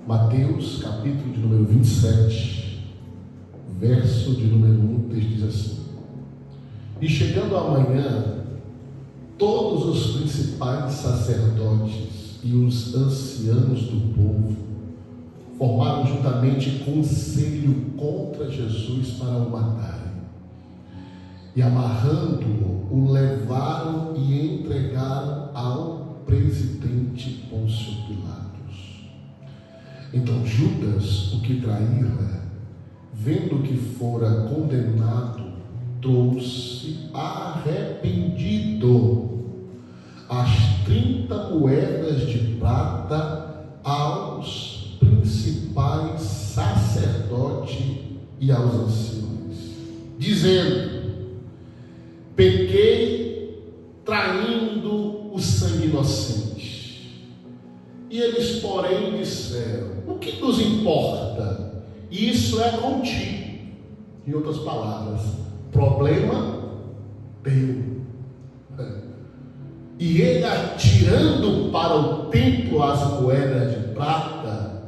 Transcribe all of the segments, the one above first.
Mateus, capítulo de número 27, verso de número 1, o texto diz assim: E chegando amanhã, todos os principais sacerdotes e os anciãos do povo formaram juntamente conselho contra Jesus para o matarem. E amarrando-o, o levaram e entregaram ao presidente Pôncio Pilatos. Então Judas, o que traíra, vendo que fora condenado, trouxe arrependido as 30 moedas de prata aos principais sacerdotes e aos anciões, dizendo: Pequei traindo o sangue inocente. E eles, porém, disseram: O que nos importa? Isso é contigo. Em outras palavras, problema teu. E ele, atirando para o templo as moedas de prata,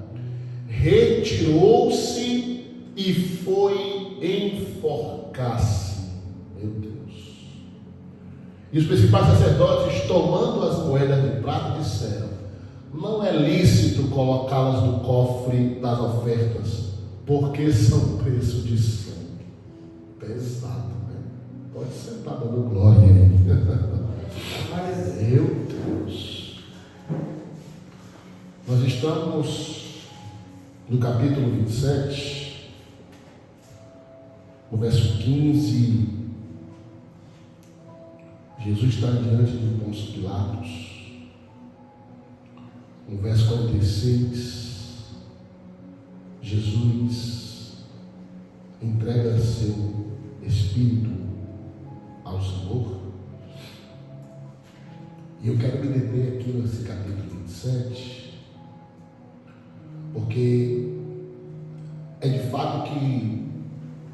retirou-se e foi enforcar-se. Meu Deus. E os principais sacerdotes, tomando as moedas de prata, disseram: Não é lícito colocá-las no cofre das ofertas, porque são preço de sangue. Pesado, né? Pode sentar dando glória aí. Meu Deus. Nós estamos no capítulo 27, no verso 15. Jesus está diante de Pôncio Pilatos. No verso 46, Jesus entrega seu espírito ao Senhor. E eu quero me deter aqui nesse capítulo 27, porque é de fato que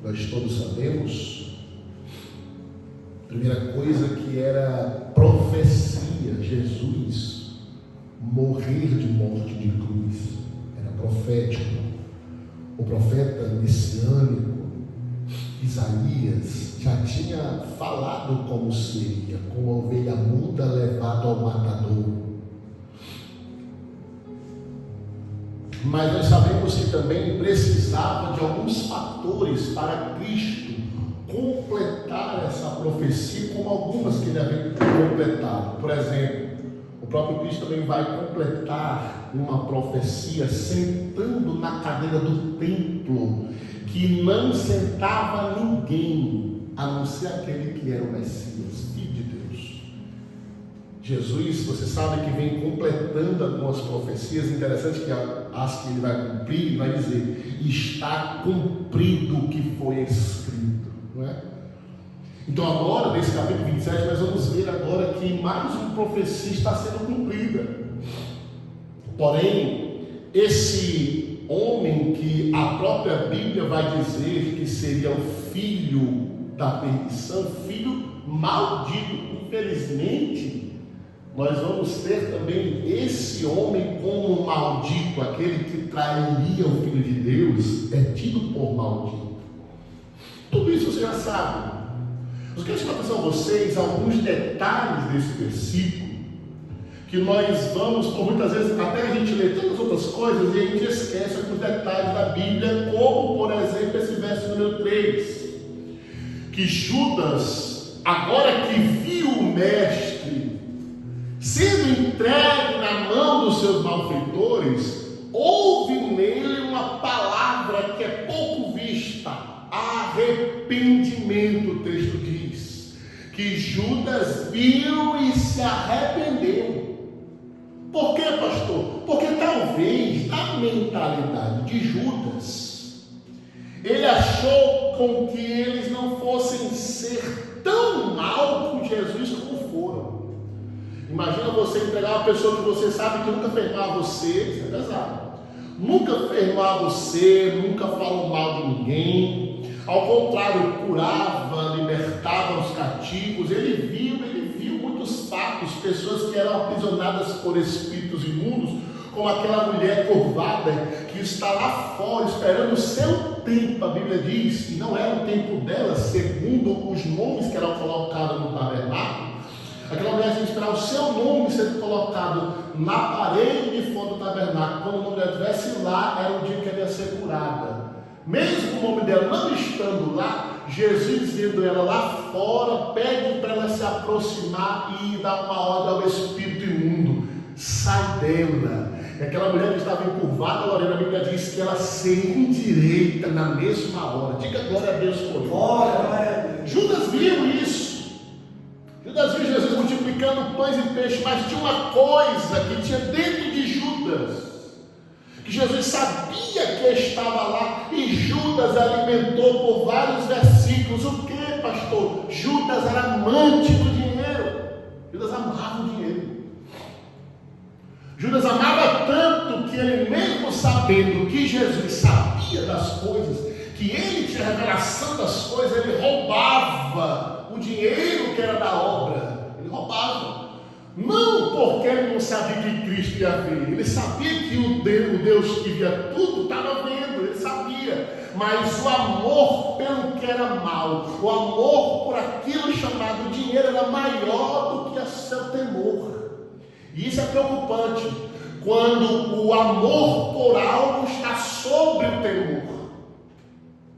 nós todos sabemos, primeira coisa, que era profecia, Jesus morrer de morte de cruz, era profético. O profeta messiânico Isaías já tinha falado como seria, como a ovelha muda levada ao matador. Mas nós sabemos que também precisava de alguns fatores para Cristo completar essa profecia, como algumas que ele havia completado. Por exemplo, o próprio Cristo também vai completar uma profecia sentando na cadeira do templo, que não sentava ninguém, a não ser aquele que era o Messias, Filho de Deus. Jesus, você sabe que vem completando algumas profecias interessantes, que as que ele vai cumprir, ele vai dizer: está cumprido o que foi escrito, não é? Então agora, nesse capítulo 27, nós vamos ver agora que mais uma profecia está sendo cumprida. Porém, esse homem que a própria Bíblia vai dizer que seria o filho da perdição, filho maldito, infelizmente, nós vamos ter também esse homem como maldito, aquele que trairia o Filho de Deus, é tido por maldito. Tudo isso você já sabe. Eu quero chamar a atenção a vocês alguns detalhes desse versículo, que nós vamos, por muitas vezes, até a gente lê tantas outras coisas e a gente esquece alguns detalhes da Bíblia, como, por exemplo, esse verso número 3, que Judas, agora que viu o mestre sendo entregue na mão dos seus malfeitores, houve nele uma palavra que é pouco vista: arrependimento. O texto diz que Judas viu e se arrependeu. Por quê, pastor? Porque talvez na mentalidade de Judas, ele achou com que eles não fossem ser tão mal com Jesus como foram. Imagina você entregar uma pessoa que você sabe que nunca fez mal a você, isso é pesado. Nunca fez mal a você, nunca falou mal de ninguém. Ao contrário, curava, libertava os cativos. Ele viu muitos fatos, pessoas que eram aprisionadas por espíritos imundos, como aquela mulher curvada que está lá fora esperando o seu tempo. A Bíblia diz que não era o tempo dela, segundo os nomes que eram colocados no tabernáculo. Aquela mulher tinha que esperar o seu nome ser colocado na parede de fora do tabernáculo. Quando o nome dela estivesse lá, era o dia que ela ia ser curada. Mesmo o nome dela não estando lá, Jesus dizendo ela lá fora, pede para ela se aproximar e dar uma ordem ao espírito imundo: sai dela. E aquela mulher que estava encurvada, Lorena, a Bíblia diz que ela se endireita na mesma hora. Diga glória a Deus por isso. Glória a Deus. Judas viu isso. Judas viu Jesus multiplicando pães e peixes, mas tinha uma coisa que tinha dentro de Judas, que Jesus sabia que estava lá, e Judas alimentou por vários versículos. O que, pastor? Judas era amante do dinheiro. Judas amava o dinheiro. Judas amava tanto que ele, mesmo sabendo que Jesus sabia das coisas, que ele tinha revelação das coisas, ele roubava o dinheiro que era da obra. Ele roubava. Não porque ele não sabia que Cristo ia ver, ele sabia que o Deus que via tudo estava vendo, ele sabia, mas o amor pelo que era mal, o amor por aquilo chamado dinheiro era maior do que o seu temor. E isso é preocupante, quando o amor por algo está sobre o temor.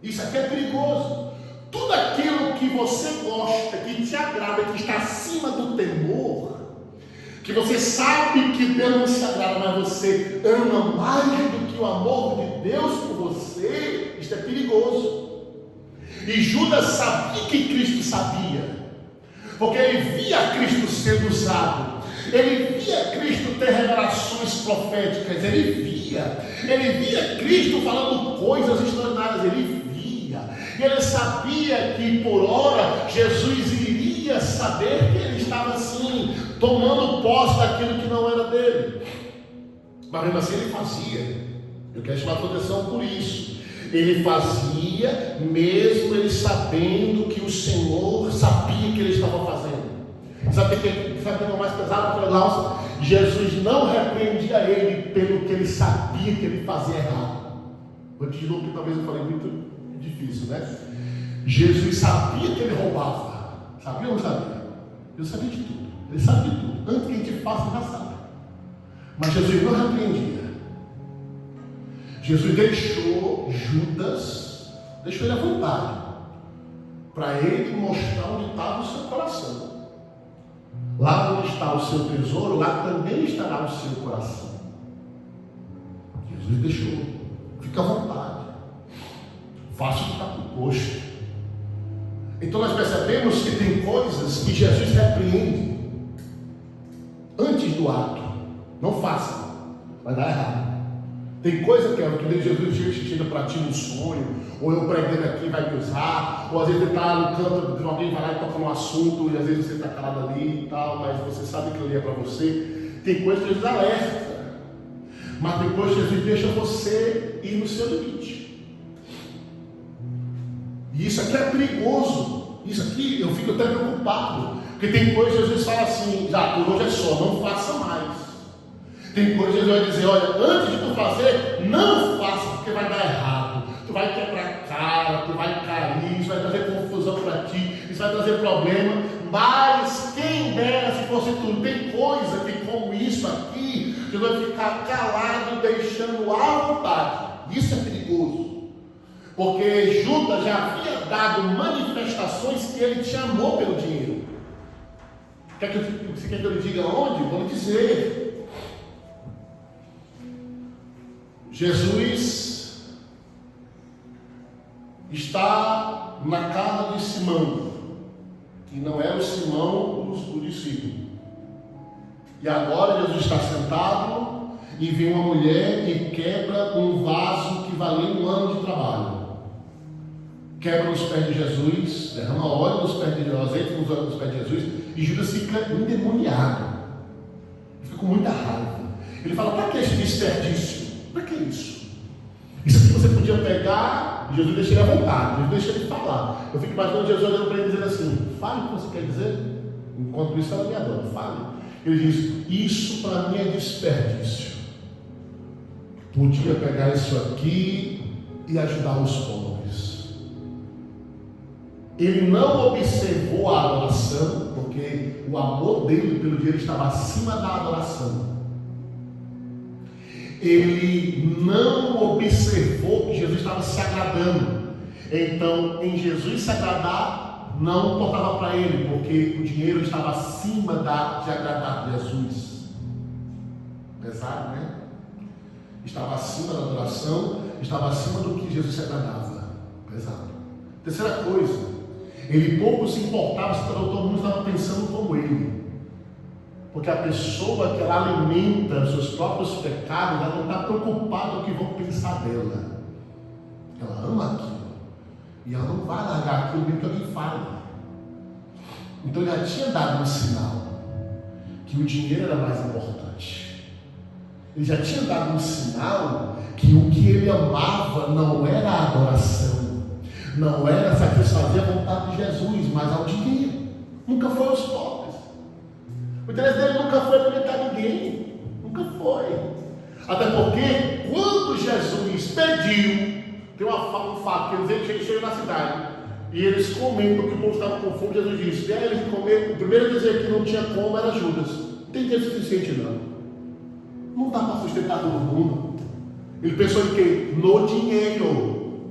Isso aqui é perigoso. Tudo aquilo que você gosta, que te agrada, que está acima do temor, que você sabe que Deus não se agrada, mas você ama mais do que o amor de Deus por você, isso é perigoso. E Judas sabia que Cristo sabia, porque ele via Cristo sendo usado, ele via Cristo ter revelações proféticas, ele via Cristo falando coisas extraordinárias, ele via, e ele sabia que por hora Jesus iria saber que ele estava assim, tomando posse daquilo que não era dele, mas mesmo assim ele fazia. Eu quero chamar a atenção por isso. Ele fazia, mesmo ele sabendo que o Senhor sabia que ele estava fazendo. Sabe o que é o mais pesado para nós? Jesus não repreendia ele pelo que ele sabia que ele fazia errado. Vou te dizer que talvez eu falei muito difícil, né? Jesus sabia que ele roubava. Sabia ou não sabia? Ele sabia de tudo. Ele sabe de tudo. Antes que a gente faça, já sabe. Mas Jesus não repreendia. Jesus deixou Judas, deixou ele à vontade, para ele mostrar onde estava o seu coração. Lá onde está o seu tesouro, lá também estará o seu coração. Jesus deixou. Fica à vontade. Faça o que está proposto. Então nós percebemos que tem coisas que Jesus repreende antes do ato. Não faça, vai dar errado. Tem coisa que Jesus chega para ti no sonho, ou eu pregando aqui vai me usar, ou às vezes ele está no canto, alguém vai lá e toca um assunto, e às vezes você está calado ali e tal, mas você sabe que ele é para você. Tem coisa que Jesus alerta, mas tem coisa que Jesus deixa você ir no seu limite. E isso aqui é perigoso. Isso aqui eu fico até preocupado, porque tem coisa que Jesus fala assim: já, por hoje é só, não faça mais. Tem coisa que Jesus vai dizer: olha, antes de tu fazer, não faça, porque vai dar errado. Tu vai quebrar a cara, tu vai cair, isso vai trazer confusão para ti, isso vai trazer problema. Mas quem dera se fosse tudo. Tem coisa que, como isso aqui, Jesus vai ficar calado, deixando à vontade. Isso é perigoso, porque Judas já havia dado manifestações que ele te amou pelo dinheiro. Você quer que eu lhe diga onde? Vou lhe dizer. Jesus está na casa de Simão, que não era o Simão do discípulo. E agora Jesus está sentado e vem uma mulher e quebra um vaso que valia um ano de trabalho. Quebra os pés de Jesus, derrama óleo nos pés de Jesus, azeite nos pés de Jesus, e Judas fica endemoniado. Fica com muita raiva. Ele fala: para que esse desperdício? Para que isso? Isso aqui você podia pegar, e Jesus deixa ele à vontade, Jesus deixa ele falar. Eu fico imaginando Jesus olhando para ele dizendo assim: fale o que você quer dizer. Enquanto isso ela me adora, fale. Ele diz: isso para mim é desperdício. podia pegar isso aqui e ajudar os pobres. Ele não observou a adoração, porque o amor dele pelo dinheiro estava acima da adoração. Ele não observou que Jesus estava se agradando. Então, em Jesus se agradar, não importava para ele, porque o dinheiro estava acima de agradar Jesus. Pesado, né? Estava acima da adoração, estava acima do que Jesus se agradava. Pesado. Terceira coisa, ele pouco se importava se todo mundo estava pensando como ele. Porque a pessoa que ela alimenta os seus próprios pecados, ela não está preocupada com o que vão pensar dela. Ela ama aquilo. E ela não vai largar aquilo mesmo que alguém fale. Então ele já tinha dado um sinal que o dinheiro era mais importante. Ele já tinha dado um sinal que o que ele amava não era a adoração, não era satisfazer a vontade de Jesus, mas ao dinheiro. Nunca foi aos pobres. O interesse dele nunca foi alimentar ninguém. Nunca foi. Até porque quando Jesus pediu, tem um fato, que eles chegam na cidade e eles comentam que o povo estava com fome. Jesus disse: e aí eles comer. O primeiro a dizer que não tinha como era Judas. Não tem dinheiro suficiente não. Não dá para sustentar todo mundo. Ele pensou em quê? No dinheiro.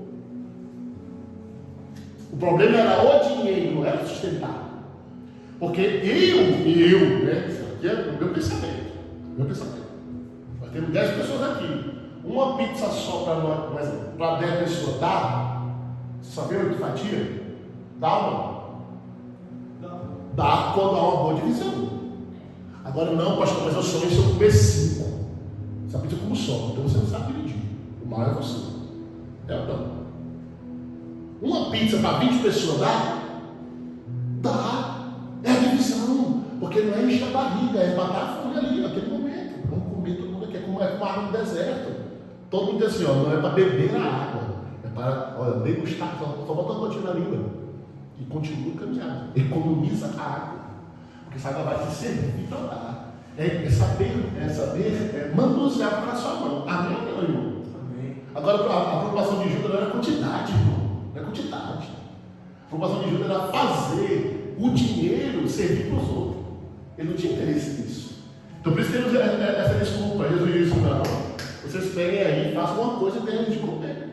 O problema era o dinheiro, não era sustentar. Porque eu, né? Isso aqui é o meu pensamento. Nós temos 10 pessoas aqui. Uma pizza só para 10 pessoas dá? Só vê 8 fatias? Dá ou não? Dá quando há uma boa divisão. Agora não, pastor, mas eu sonho se eu comer 5. Essa pizza como só, então você não sabe dividir. O mal é você. É ou não? Uma pizza para 20 pessoas dá? Dá. É a divisão. Porque não é encher a barriga, é matar a fome ali, naquele momento. Vamos comer todo mundo aqui, é como água no deserto. Todo mundo diz assim, ó, não é para beber a água, é para, olha, degustar, só bota uma gotinha na língua e continua caminhando. Economiza a água, porque essa água vai te servir para dar. É saber manusear para a sua mão. Amém, meu irmão? Amém. Agora, a preocupação de Judas não era quantidade, irmão. Não é quantidade. A preocupação de Judas era fazer o dinheiro servir para os outros. Ele não tinha interesse nisso. Então, por isso que ele usa essa desculpa. Jesus disse: não. Vocês peguem aí e façam uma coisa e tenham de comer.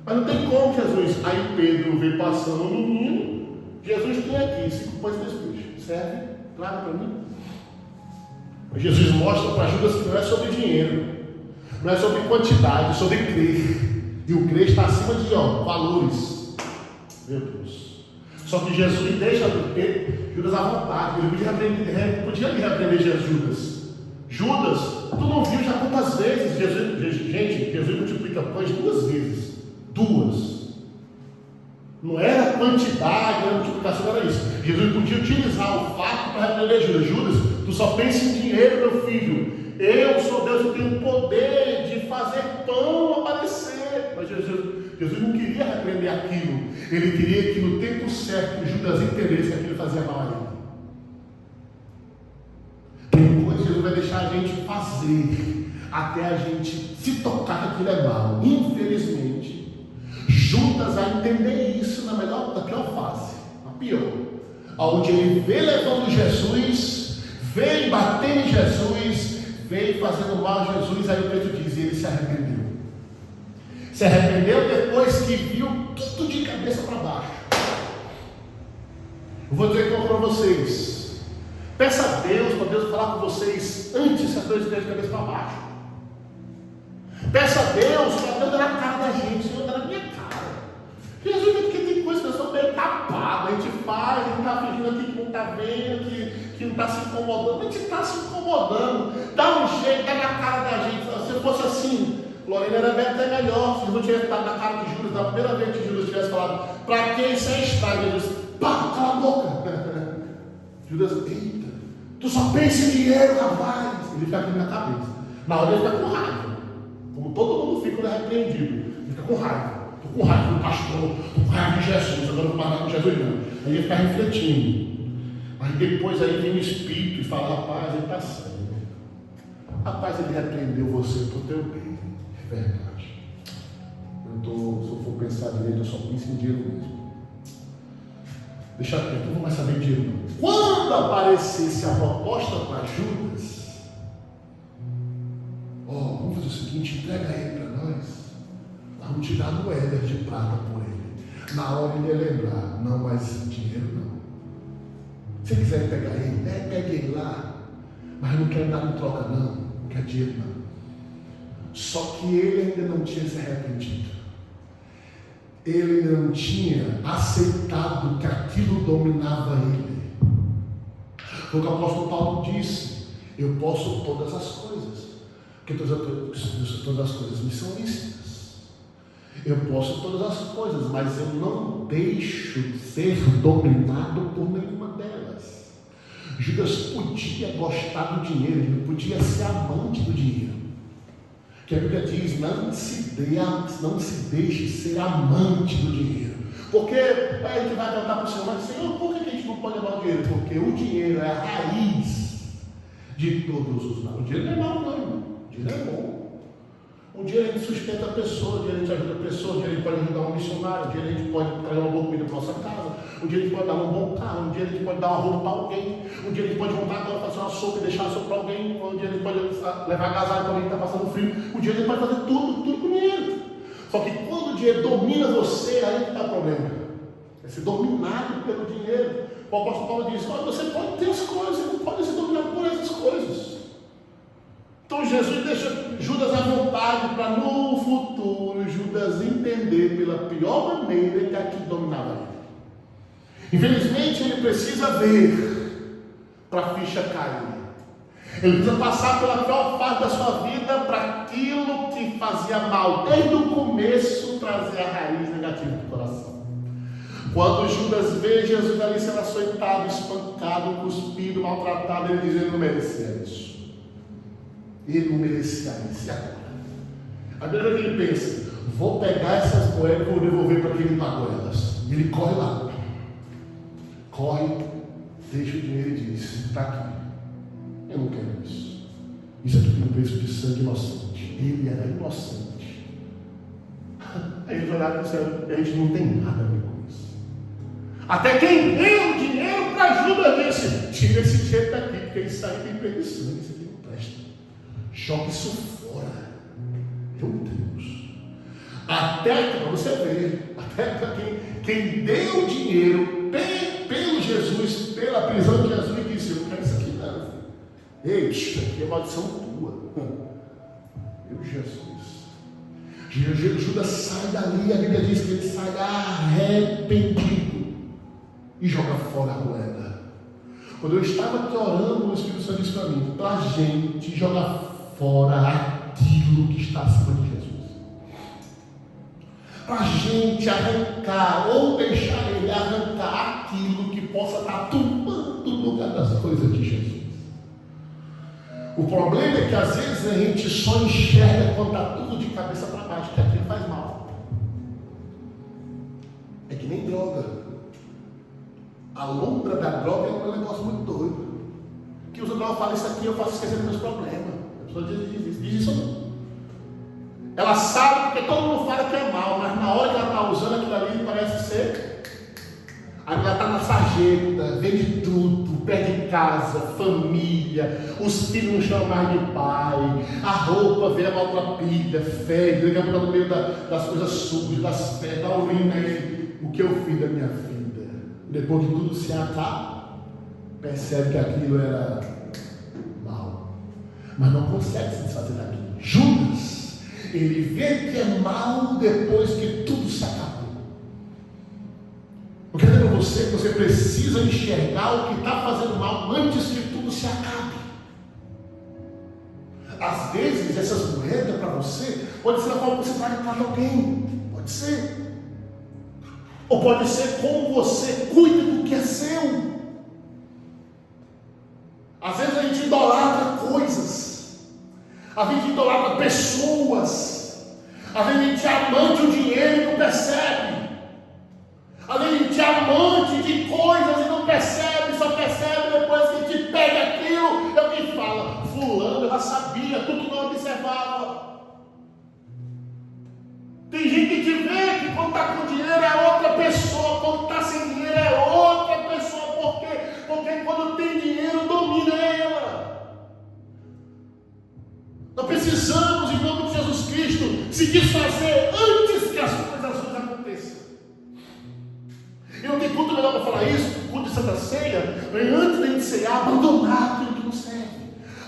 Mas não tem como, Jesus. Aí Pedro veio passando um menino. Jesus tem aqui 5 pães e 2 peixes. Serve? Traga para mim. Jesus mostra para Judas que não é sobre dinheiro, não é sobre quantidade, é sobre crer. E o crer está acima de valores. Meu Deus. Só que Jesus deixa Judas à vontade. Ele podia repreender Judas. Judas, tu não viu já quantas vezes Jesus multiplica pães 2 vezes. 2. Não era quantidade, a multiplicação era isso. Jesus podia utilizar o fato para repreender Judas. Judas, tu só pensa em dinheiro, meu filho. Eu sou Deus, eu tenho o poder de fazer pão aparecer. Mas Jesus não queria repreender aquilo. Ele queria que no tempo certo Judas entendesse que aquilo fazia mal a ele. Jesus vai deixar a gente fazer até a gente se tocar que aquilo é mal. Infelizmente, Judas vai entender isso da pior fase, a pior, onde ele vê levando Jesus, vem batendo em Jesus, vem fazendo mal a Jesus. Aí o texto diz: ele se arrependeu. Se arrependeu depois que viu tudo de cabeça para baixo. Eu vou dizer para vocês. Peça a Deus para Deus falar com vocês antes que as coisas estejam de cabeça para baixo. Peça a Deus para Deus dar na cara da gente, Senhor, dar na minha cara. Jesus, porque tem coisas que eu sou meio tapado, a gente faz, a gente está fingindo aqui que não está vendo, que não está se incomodando. A gente está se incomodando. Dá um jeito, dá na cara da gente. Se fosse assim, Lorena era até melhor. Se não tivesse estado na cara de Judas, da primeira vez que Judas tivesse falado: para que isso é estranho? Jesus, pá, cala a boca. Judas, eita, tu só pensa em dinheiro, rapaz. Ele fica aqui na cabeça. Na hora ele fica com raiva. Como todo mundo fica, quando é repreendido. Ele fica com raiva. Estou com raiva do pastor, estou com raiva de Jesus, agora não vou parar com Jesus não. Aí ele fica refletindo. Mas depois aí vem o Espírito e fala: rapaz, ele está certo. Rapaz, ele repreendeu você para o teu bem. É verdade. Se eu for pensar direito, eu só penso em dinheiro mesmo. Deixa quieto, eu não vou mais saber dinheiro não. Quando aparecesse a proposta para Judas, vamos fazer o seguinte, entrega ele para nós. Vamos tirar moedas de prata por ele. Na hora ele ia lembrar, não, mas dinheiro não. Se quiser pegar ele, pegue ele lá. Mas eu não quero dar em troca não, não quero dinheiro não. Só que ele ainda não tinha se arrependido. Ele não tinha aceitado que aquilo dominava ele. Foi o que o apóstolo Paulo disse: eu posso todas as coisas, porque todas as coisas me são lícitas. Eu posso todas as coisas, mas eu não deixo ser dominado por nenhuma delas. Judas podia gostar do dinheiro, ele podia ser amante do dinheiro. Que a Bíblia diz, não se deixe ser amante do dinheiro. Porque a gente vai perguntar para o Senhor, mas Senhor, por que a gente não pode amar o dinheiro? Porque o dinheiro é a raiz de todos os males. O dinheiro não é mal, não. O dinheiro é bom. O dinheiro a gente sustenta a pessoa, o dinheiro a gente ajuda a pessoa, o dinheiro a gente pode ajudar um missionário, o dinheiro a gente pode trazer uma boa comida para a nossa casa, o dinheiro a gente pode dar um bom carro, o dinheiro a gente pode dar uma roupa para alguém, o dinheiro a gente pode montar agora, fazer uma sopa e deixar a sopa para alguém, o dinheiro a gente pode levar agasalho para alguém que está passando frio, o dinheiro a gente pode fazer tudo com dinheiro. Só que quando o dinheiro domina você, aí que está o problema. É ser dominado pelo dinheiro. O apóstolo Paulo diz, você pode ter as coisas, você não pode ser dominado por essas coisas. Então Jesus deixa Judas à vontade para no futuro Judas entender pela pior maneira que aquilo dominava ele. Infelizmente ele precisa ver para a ficha cair. Ele precisa passar pela pior fase da sua vida para aquilo que fazia mal desde o começo trazer a raiz negativa do coração. Quando Judas vê Jesus ali sendo açoitado, espancado, cuspido, maltratado, ele diz que ele não merecia isso. Ele não merecia isso. A primeira coisa que ele pensa, vou pegar essas moedas e vou devolver para quem ele pagou elas. E ele corre lá. Corre, deixa o dinheiro e diz, está aqui. Eu não quero isso. Isso aqui tem um preço de sangue inocente. Ele era inocente. Aí eles olharam e disseram, a gente não tem nada a ver com isso. Até quem deu o dinheiro para ajuda disse, tira esse dinheiro daqui, porque isso aí tem preço de sangue, isso aqui não presta. Joga isso fora. Meu Deus. Até para você ver, até para quem deu o dinheiro pelo Jesus, pela prisão de Jesus, e disse, eu não quero isso aqui não. Ei, isso aqui é maldição tua. Meu Jesus. Judas sai dali, a Bíblia diz que ele sai arrependido e joga fora a moeda. Quando eu estava aqui orando, o Espírito Santo disse para mim, para a gente jogar fora aquilo que está acima de Jesus. Para a gente arrancar ou deixar ele arrancar aquilo que possa estar tomando o lugar das coisas de Jesus. O problema é que às vezes a gente só enxerga quando está tudo de cabeça para baixo, que aquilo faz mal. É que nem droga. A lombra da droga é um negócio muito doido. Que usa droga fala, isso aqui eu faço esquecer dos meus problemas. A pessoa diz isso não. Ela sabe porque todo mundo fala que é mal, mas na hora que ela está usando aquilo ali parece ser. Aí ela está na sarjeta, vende tudo, perde casa, família, os filhos não chamam mais de pai, a roupa vira maltrapilha, fede, daqui a pouco está no meio das coisas sujas, das fezes, da urina aí. O que eu fiz da minha vida? Depois que tudo se acaba, percebe que aquilo era mal, mas não consegue se desfazer daquilo. Judas, ele vê que é mal depois que tudo se acabou. Eu quero dizer para você que você precisa enxergar o que está fazendo mal antes que tudo se acabe. Às vezes essas moedas para você pode ser a forma que você vai para alguém, pode ser. Ou pode ser como você cuida do que é seu. Às vezes a gente idolatra coisas, a gente idolatra pessoas, às vezes a gente é amante do dinheiro e não percebe. Às vezes a gente é amante de coisas e não percebe, só percebe depois que a gente pega aquilo. É o que fala, fulano, ela sabia observava. Tem gente que te vê que quando está com dinheiro é outra pessoa, quando está sem dinheiro é outra pessoa. Por quê? Porque quando tem dinheiro domina ela. Nós precisamos, em nome de Jesus Cristo, se desfazer antes que as coisas ruins aconteçam. E não tem culto melhor para falar isso, culto de Santa Ceia, antes de cear, abandonar aquilo que não serve.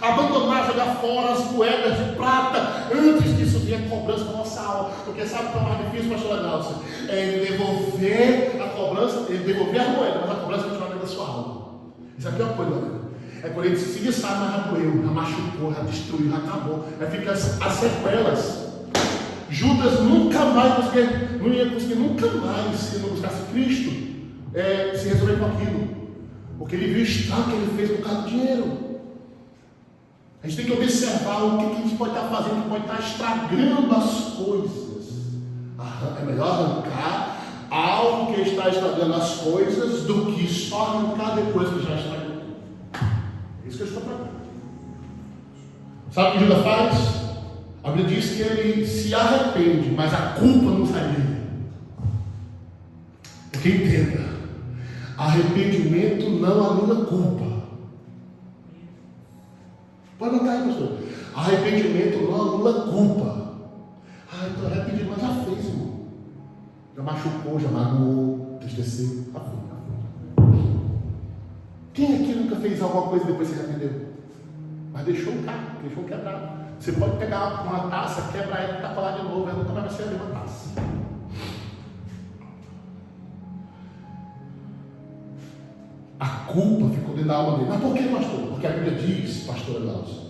Abandonar, jogar fora as moedas de prata, antes disso vier a cobrança da nossa alma. Porque sabe o que é mais difícil, pastor Nelson? É devolver a cobrança, devolver a moeda, mas a cobrança continuar dentro da sua alma. Isso aqui é uma coisa, né? É quando ele se desfaz, mas já doeu, já machucou, já destruiu, já acabou. Aí fica as sequelas. Judas nunca mais não ia conseguir, nunca mais, se não buscasse Cristo, se resolver com aquilo. Porque ele viu o estrago que ele fez por causa do dinheiro. A gente tem que observar o que a gente pode estar fazendo, que pode estar estragando as coisas. É melhor arrancar algo que está estragando as coisas do que só arrancar depois que já estragou tudo. É isso que eu estou falando. Sabe o que Judas faz? A Bíblia diz que ele se arrepende, mas a culpa não sai dele. Porque entenda, arrependimento não anula culpa. Pode anotar aí, pastor. Arrependimento não anula culpa. Então arrependimento, mas já fez, irmão. Já machucou, já magoou, entristeceu. Já foi. Quem aqui nunca fez alguma coisa e depois se arrependeu? Mas deixou o carro, deixou quebrado. Você pode pegar uma taça, quebrar ela e tacar lá de novo, ela nunca vai ser a mesma taça. A culpa ficou dentro da alma dele. Mas por que, pastor? Porque a Bíblia diz, pastor Nelson,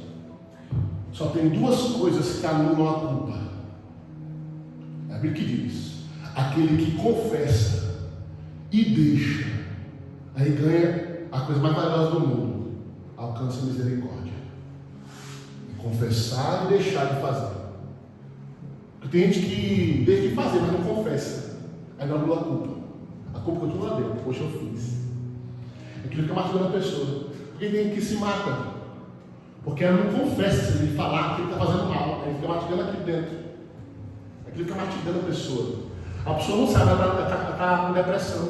só tem duas coisas que anulam a culpa. É a Bíblia que diz: aquele que confessa e deixa, aí ganha a coisa mais valiosa do mundo, alcança a misericórdia. Confessar e deixar de fazer. Porque tem gente que deixa de fazer, mas não confessa. Aí não anula a culpa. A culpa continua lá dentro. Poxa, eu fiz. Aquilo fica matando a pessoa. Porque tem gente que se mata. Porque ela não confessa, se ele falar que ele está fazendo mal. Aí fica matigando aqui dentro. Aquilo fica matigando a pessoa. A pessoa não sabe, ela está com depressão.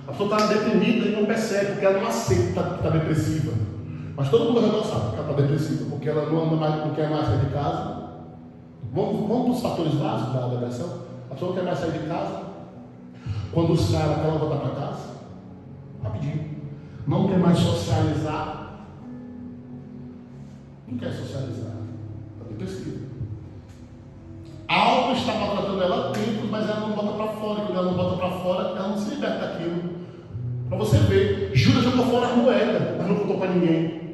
A pessoa está deprimida e não percebe, porque ela não aceita que está depressiva. Mas todo mundo não sabe que ela está depressiva, porque ela não anda mais, não quer mais sair de casa. Vamos para os fatores básicos da depressão. A pessoa não quer mais sair de casa. Quando sai, ela quer voltar para casa. Rapidinho. Não quer mais socializar. Não quer socializar. Está depressiva. Algo está maltratando ela há tempos, mas ela não bota para fora. Quando ela não bota para fora, ela não se liberta daquilo. Para você ver, Judas jogou fora a moeda, mas não contou para ninguém.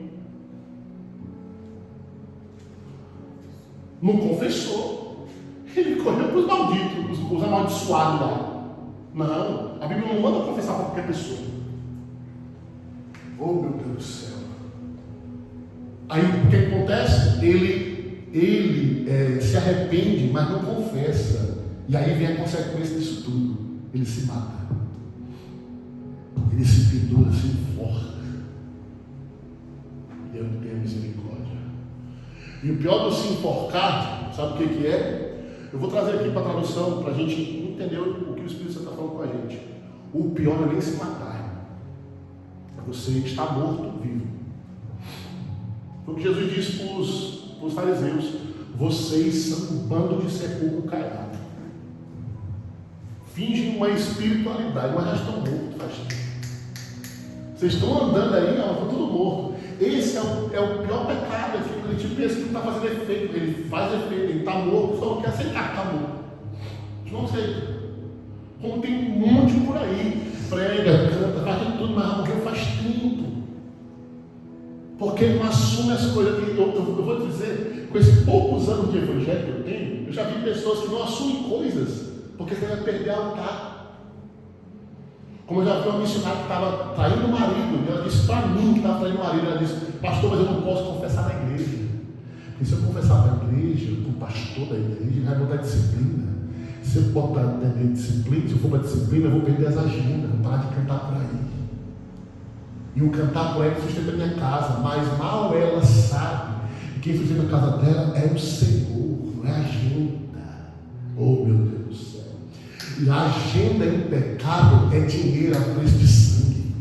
Não confessou. Ele correu para os malditos, os amaldiçoados lá. Não, a Bíblia não manda confessar para qualquer pessoa. Oh, meu Deus do céu. Aí o que acontece? Ele se arrepende, mas não confessa. E aí vem a consequência disso tudo. Ele se mata. Ele se pendura, se enforca. Deus tenha misericórdia. E o pior do se enforcar, sabe o que é? Eu vou trazer aqui para a tradução, para a gente entender o que o Espírito Santo está falando com a gente. O pior não é nem se matar. É você estar morto, vivo. Foi o que Jesus disse para os fariseus: vocês são um bando de sepulcro caiado. Fingem uma espiritualidade, mas já estão mortos, faz tempo. Vocês estão andando aí, estão tudo morto. Esse é o pior pecado. A gente pensa que não está fazendo efeito. Ele faz efeito, ele está morto, só não quer aceitar que está morto. Não sei. Como tem um monte por aí, prega, canta, faz de tudo, mas morreu faz tempo. Porque ele não assume as coisas. Eu vou dizer, com esses poucos anos de evangelho que eu tenho, eu já vi pessoas que não assumem coisas, porque você vai perder a altar. Como eu já vi uma missionária que estava traindo o marido, e ela disse para mim que estava traindo o marido, ela disse: pastor, mas eu não posso confessar na igreja. Porque se eu confessar na igreja, para o pastor da igreja, ele vai botar disciplina. Se eu botar disciplina, se eu for para disciplina, eu vou perder as agendas, vou parar de cantar por aí. E o cantar por aí sustenta a minha casa, mas mal ela sabe quem sustenta a casa dela é o Senhor, não é a agenda. Oh, meu Deus do céu. E a agenda em pecado é dinheiro a preço de sangue.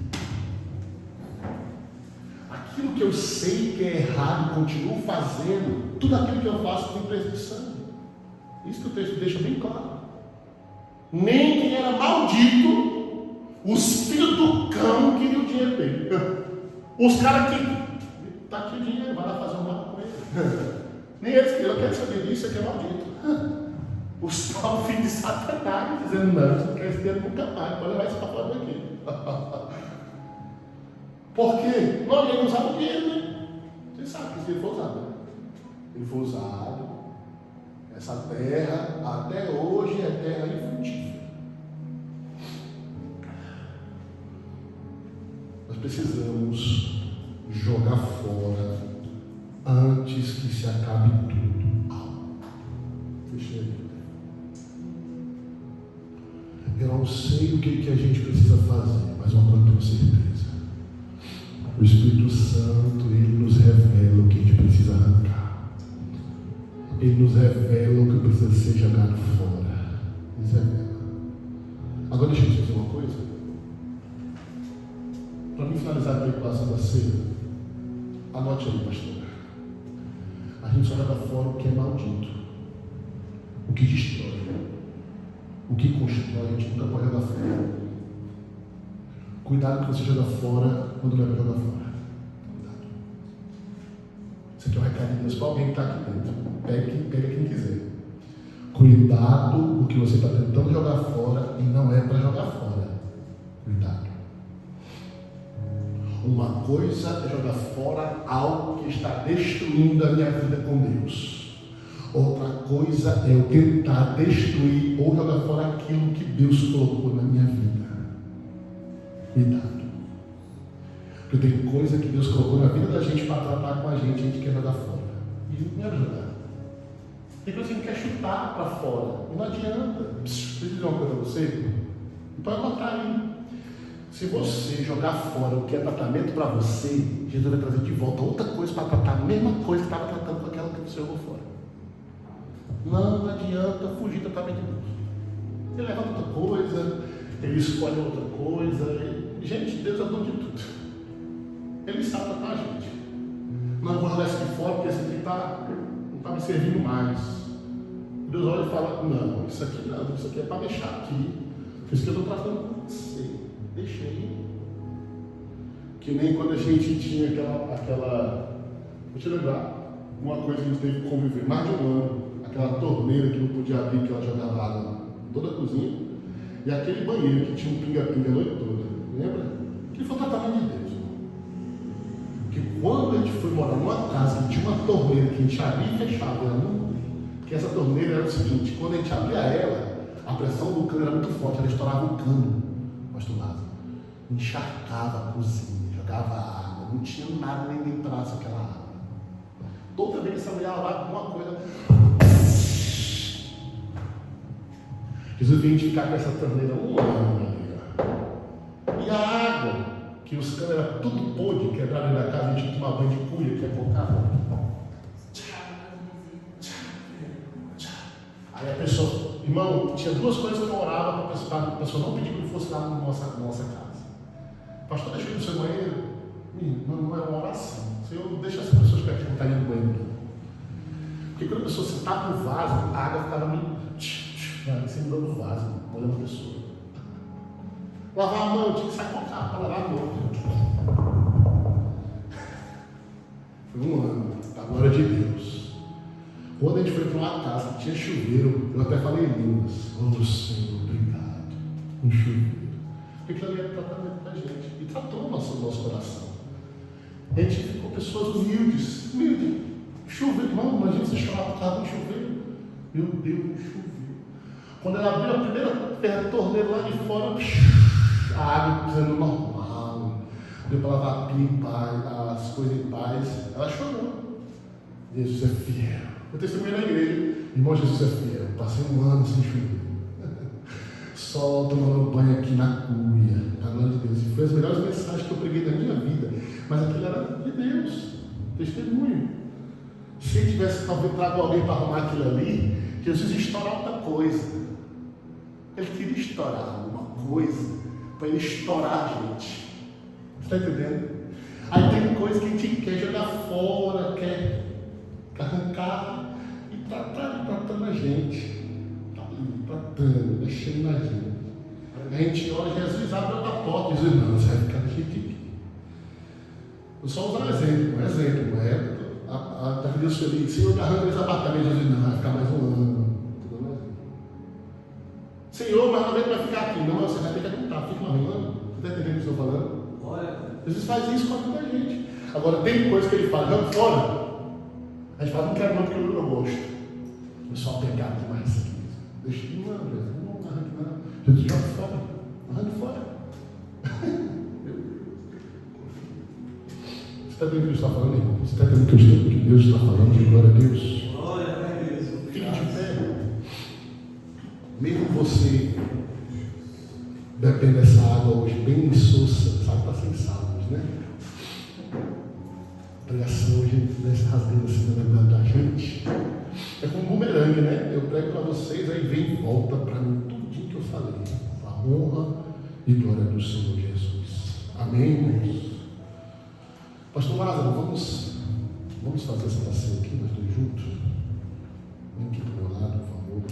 Aquilo que eu sei que é errado e continuo fazendo, tudo aquilo que eu faço tem preço de sangue. Isso que o texto deixa bem claro. Nem quem era maldito, os filhos do cão queriam o dinheiro dele. Os caras que está aqui o dinheiro, vai lá fazer um mal com ele. Nem eles queriam, eu quero saber disso, aqui é maldito. Os pobres filhos de Satanás dizendo, não, você não quer esse dinheiro nunca mais, pode levar isso para fora daqui. Por quê? Não, ele não usava o dinheiro, né? Você sabe que ele foi usado, né? Ele foi usado. Essa terra, até hoje, é terra infrutífera. Nós precisamos jogar fora antes que se acabe tudo. Fechei ali. Eu não sei o que a gente precisa fazer, mas uma coisa eu tenho certeza. O Espírito Santo, ele nos revela o que a gente precisa arrancar. Ele nos revela o que precisa ser jogado fora. Nos revela. Agora deixa eu te dizer uma coisa. Para mim finalizar a preocupação da ceia, anote aí, pastor. A gente só joga fora o que é maldito, o que destrói, o que constrói, a gente nunca pode jogar fora. Cuidado que você joga fora quando não é para jogar fora. Cuidado. Isso aqui é um recado de Deus para alguém que está aqui dentro. Pega quem quiser. Cuidado o que você está tentando jogar fora e não é para jogar fora. Cuidado. Uma coisa é jogar fora algo que está destruindo a minha vida com Deus. Outra coisa é eu tentar destruir ou jogar fora aquilo que Deus colocou na minha vida. Cuidado. Porque tem coisa que Deus colocou na vida da gente para tratar com a gente quer jogar fora. E não é jogar. Tem coisa que a gente quer chutar para fora. E não adianta. Deixa eu dizer uma coisa para você. Pode botar aí. Se você jogar fora o que é tratamento para você, Jesus vai trazer de volta outra coisa para tratar a mesma coisa que estava tratando com aquela que você jogou fora. Não adianta fugir do tratamento de Deus. Ele leva outra coisa, ele escolhe outra coisa. Gente, Deus é dono de tudo. Ele sabe tratar a gente. Não vou jogar isso aqui fora porque esse aqui não está me servindo mais. Deus olha e fala, não, isso aqui não, isso aqui é para deixar aqui. Isso que eu estou tratando com você. Deixa aí. Que nem quando a gente tinha aquela. Vou te lembrar, uma coisa que a gente teve que conviver mais de um ano, aquela torneira que não podia abrir, que ela jogava água em toda a cozinha, e aquele banheiro que tinha um pinga-pinga a noite toda. Lembra? Que foi o tratamento de Deus. Que quando a gente foi morar numa casa que tinha uma torneira que a gente abria e fechava, ela não. Porque essa torneira era o seguinte, quando a gente abria ela, a pressão do cano era muito forte, ela estourava o cano. Pastor Lázaro, encharcava a cozinha, jogava água, não tinha nada nem praça aquela água. Toda vez que essa mulher lavava alguma coisa, Jesus veio ficar com essa torneira um ano ali. E a água, que os canos eram tudo podre, quebrado dentro da casa, a gente tinha que tomar banho de cuia, que é colocar. Aí a pessoa, irmão, tinha duas coisas que eu orava para a pessoa não pedir que ele fosse lá na nossa casa. Pastor, deixa eu ir no seu banheiro. Não é uma oração. Senhor, deixa essa pessoa ficar aqui, não está indo no banheiro. Porque quando a pessoa sentava no vaso, a água ficava em cima do vaso, olhando a pessoa. Lavar a mão, tinha que sair com a cara para lavar a mão. Foi um ano, da glória de Deus. Quando a gente foi para uma casa que tinha chuveiro, eu até falei em línguas. Oh Senhor, obrigado. Um chuveiro. Porque aquilo ali era tratamento da gente. E tratou o nosso coração. A gente ficou pessoas humildes. Humildes. Chuveiro, irmão, imagina você chorar por causa de um chuveiro. Meu Deus, um chuveiro. Quando ela abriu a primeira torneira lá de fora, a água sendo normal. Deu para lavar a pia em paz, as coisas em paz. Ela chorou. Jesus é fiel. Eu testemunho na igreja, irmão, Jesus é fiel. Passei um ano sem chover. Só tomando banho aqui na cuia, na glória de Deus. E foi as melhores mensagens que eu preguei da minha vida. Mas aquilo era de Deus. Testemunho. Se ele tivesse talvez trago alguém para arrumar aquilo ali, Jesus ia estourar outra coisa. Ele queria estourar alguma coisa para ele estourar a gente. Você está entendendo? Aí tem coisa que a gente quer jogar fora, quer arrancar e tratando a gente. Está ali, tratando, mexendo na gente. A gente olha, Jesus abre outra porta, Jesus, não, você vai ficar do jeito aqui. Eu só usar um exemplo, não é? A Deus feliz, Senhor, arranca esse apartamento, Jesus, não, vai ficar mais um ano. Senhor, mas não vai ficar aqui, não, você vai ter que aguentar, fica mais um ano. Você está entendendo o que eu estou falando? Jesus faz isso com a vida da gente. Agora, tem coisa que ele fala, não, fora. A gente fala, não quero não, porque eu não gosto. Eu só pegado demais isso aqui. Deixa, não, Jesus, não arranque não. Jesus, joga fora, arranque fora. Você está entendendo o que Deus está falando, irmão? Você está entendendo o que Deus está falando? De glória a Deus. Glória a Deus. Fique de pé. Mesmo você bebendo essa água hoje bem insossa, essa água está sem salos, né? A pregação hoje nessa rasgando assim na verdade da gente. É como um bumerangue, né? Eu prego para vocês, aí vem e volta para mim tudo que eu falei. A honra e glória do Senhor Jesus. Amém, irmãos? Pastor Lázaro, vamos fazer essa oração aqui, nós dois juntos? Vem aqui para o meu lado, por favor.